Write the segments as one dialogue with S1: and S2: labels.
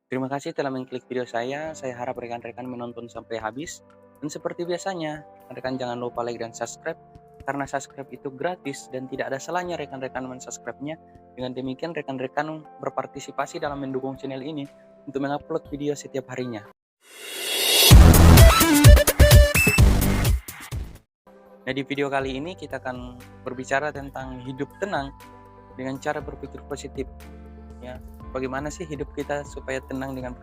S1: Terima kasih telah mengklik video saya. Saya harap rekan-rekan menonton sampai habis. Dan seperti biasanya, rekan jangan lupa like dan subscribe. Karena subscribe itu gratis dan tidak ada salahnya rekan-rekan mensubscribe-nya. Dengan demikian rekan-rekan berpartisipasi dalam mendukung channel ini untuk mengupload video setiap harinya. Nah, di video kali ini kita akan berbicara tentang hidup tenang dengan cara berpikir positif. Ya, bagaimana sih hidup kita supaya tenang dengan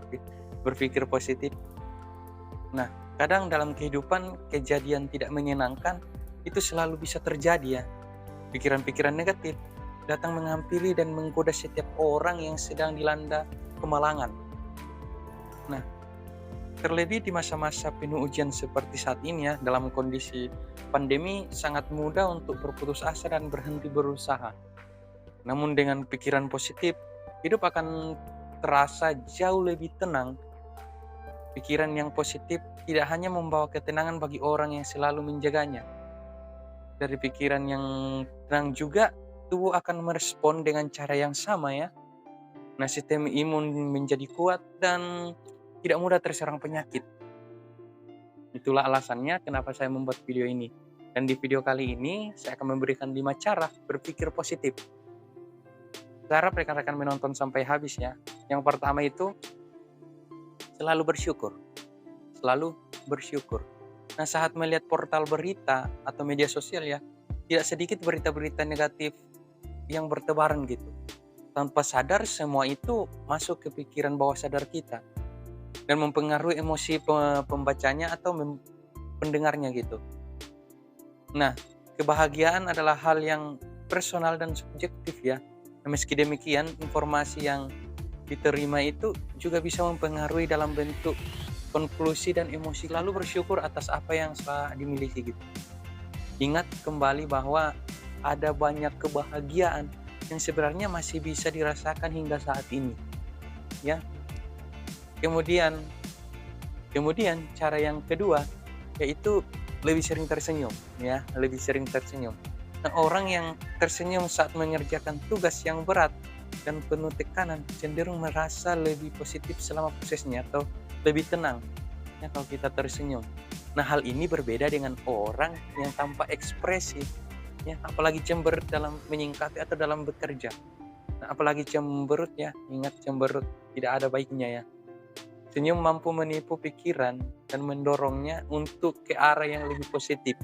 S1: berpikir positif? Nah, kadang dalam kehidupan kejadian tidak menyenangkan itu selalu bisa terjadi ya. Pikiran-pikiran negatif datang menghampiri dan menggoda setiap orang yang sedang dilanda kemalangan. Nah, terlebih di masa-masa penuh ujian seperti saat ini ya, dalam kondisi pandemi sangat mudah untuk berputus asa dan berhenti berusaha. Namun dengan pikiran positif, hidup akan terasa jauh lebih tenang. Pikiran yang positif tidak hanya membawa ketenangan bagi orang yang selalu menjaganya. Dari pikiran yang tenang juga, tubuh akan merespon dengan cara yang sama ya. Nah, sistem imun menjadi kuat dan tidak mudah terserang penyakit. Itulah alasannya kenapa saya membuat video ini. Dan di video kali ini, saya akan memberikan 5 cara berpikir positif. Saya harap rekan-rekan menonton sampai habis ya. Yang pertama itu, selalu bersyukur. Selalu bersyukur. Nah, saat melihat portal berita atau media sosial ya, tidak sedikit berita-berita negatif yang bertebaran gitu. Tanpa sadar semua itu masuk ke pikiran bawah sadar kita dan mempengaruhi emosi pembacanya atau pendengarnya gitu. Nah, kebahagiaan adalah hal yang personal dan subjektif ya. Nah, meski demikian, informasi yang diterima itu juga bisa mempengaruhi dalam bentuk konklusi dan emosi, lalu bersyukur atas apa yang telah dimiliki gitu. Ingat kembali bahwa ada banyak kebahagiaan yang sebenarnya masih bisa dirasakan hingga saat ini ya. Kemudian kemudian cara yang kedua yaitu lebih sering tersenyum ya, lebih sering tersenyum. Nah, orang yang tersenyum saat mengerjakan tugas yang berat dan penuh tekanan cenderung merasa lebih positif selama prosesnya atau lebih tenang ya kalau kita tersenyum. Nah, hal ini berbeda dengan orang yang tanpa ekspresi ya, apalagi cemberut dalam menyingkapi atau dalam bekerja. Nah, apalagi cemberut ya, ingat cemberut tidak ada baiknya ya. Senyum mampu menipu pikiran dan mendorongnya untuk ke arah yang lebih positif.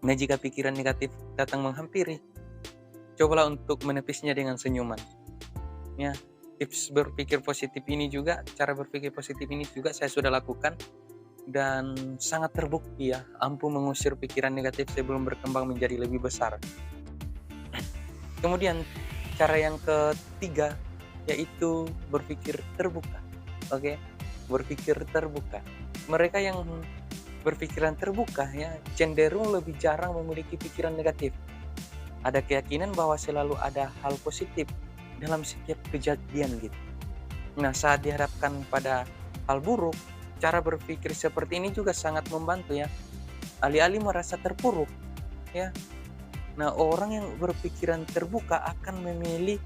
S1: Nah, jika pikiran negatif datang menghampiri, cobalah untuk menepisnya dengan senyuman. Ya, tips berpikir positif ini juga, cara berpikir positif ini juga saya sudah lakukan dan sangat terbukti ya, ampuh mengusir pikiran negatif sebelum berkembang menjadi lebih besar. Kemudian cara yang ketiga yaitu berpikir terbuka. Oke, berpikir terbuka. Mereka yang berpikiran terbuka ya cenderung lebih jarang memiliki pikiran negatif. Ada keyakinan bahwa selalu ada hal positif dalam setiap kejadian gitu. Nah, saat dihadapkan pada hal buruk, cara berpikir seperti ini juga sangat membantu ya. Alih-alih merasa terpuruk ya. Nah, orang yang berpikiran terbuka akan memilih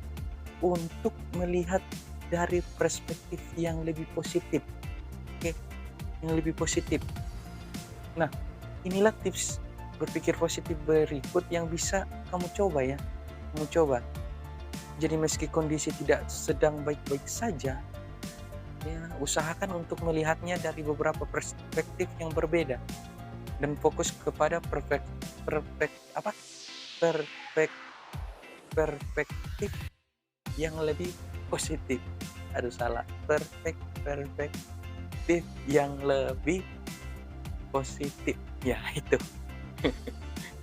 S1: untuk melihat dari perspektif yang lebih positif. Oke, yang lebih positif. Nah, inilah tips berpikir positif berikut yang bisa kamu coba ya. Kamu coba. Jadi meski kondisi tidak sedang baik-baik saja, ya usahakan untuk melihatnya dari beberapa perspektif yang berbeda dan fokus kepada perfek, perspektif yang lebih positif. Aduh salah. Perspektif yang lebih positif. Ya, itu.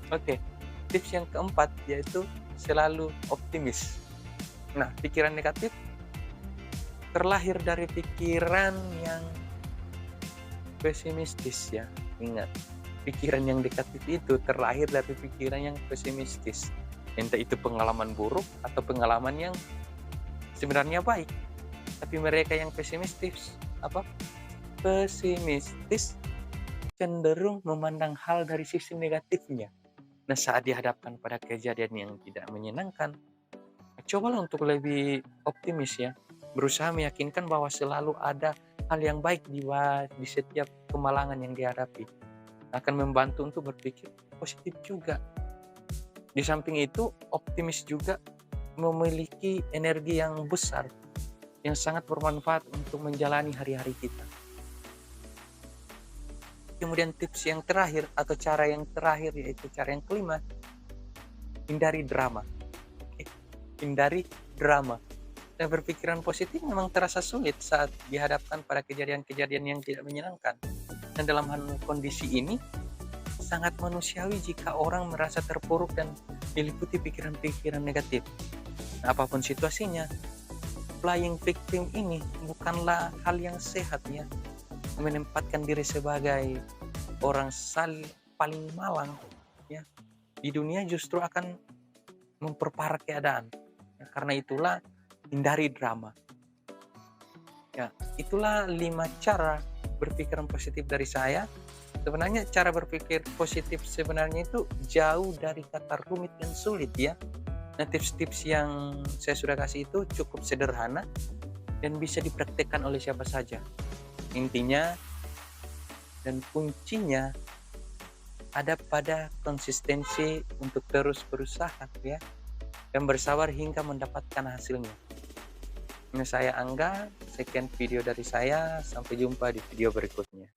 S1: Oke. Tips yang keempat yaitu selalu optimis. Nah, pikiran negatif terlahir dari pikiran yang pesimistis ya. Ingat, pikiran yang negatif itu terlahir dari pikiran yang pesimistis. Entah itu pengalaman buruk atau pengalaman yang sebenarnya baik. Tapi mereka yang pesimistis cenderung memandang hal dari sisi negatifnya. Nah, saat dihadapkan pada kejadian yang tidak menyenangkan, cobalah untuk lebih optimis ya. berusaha meyakinkan bahwa selalu ada hal yang baik di setiap kemalangan yang dihadapi. Akan membantu untuk berpikir positif juga. Di samping itu, optimis juga memiliki energi yang besar, yang sangat bermanfaat untuk menjalani hari-hari kita. Kemudian tips yang terakhir atau cara yang terakhir, yaitu cara yang kelima, hindari drama. Hindari drama. Dan berpikiran positif memang terasa sulit saat dihadapkan pada kejadian-kejadian yang tidak menyenangkan. Dan dalam kondisi ini, sangat manusiawi jika orang merasa terpuruk dan diliputi pikiran-pikiran negatif. Nah, apapun situasinya, playing victim ini bukanlah hal yang sehat ya. Menempatkan diri sebagai orang paling malang ya di dunia justru akan memperparah keadaan. Ya, karena itulah hindari drama. Ya, itulah 5 cara berpikiran positif dari saya. Sebenarnya cara berpikir positif sebenarnya itu jauh dari kata rumit dan sulit ya. Nah, tips-tips yang saya sudah kasih itu cukup sederhana dan bisa dipraktekkan oleh siapa saja. Intinya dan kuncinya ada pada konsistensi untuk terus berusaha ya, dan bersabar hingga mendapatkan hasilnya. Nah, saya Angga, sekian video dari saya, sampai jumpa di video berikutnya.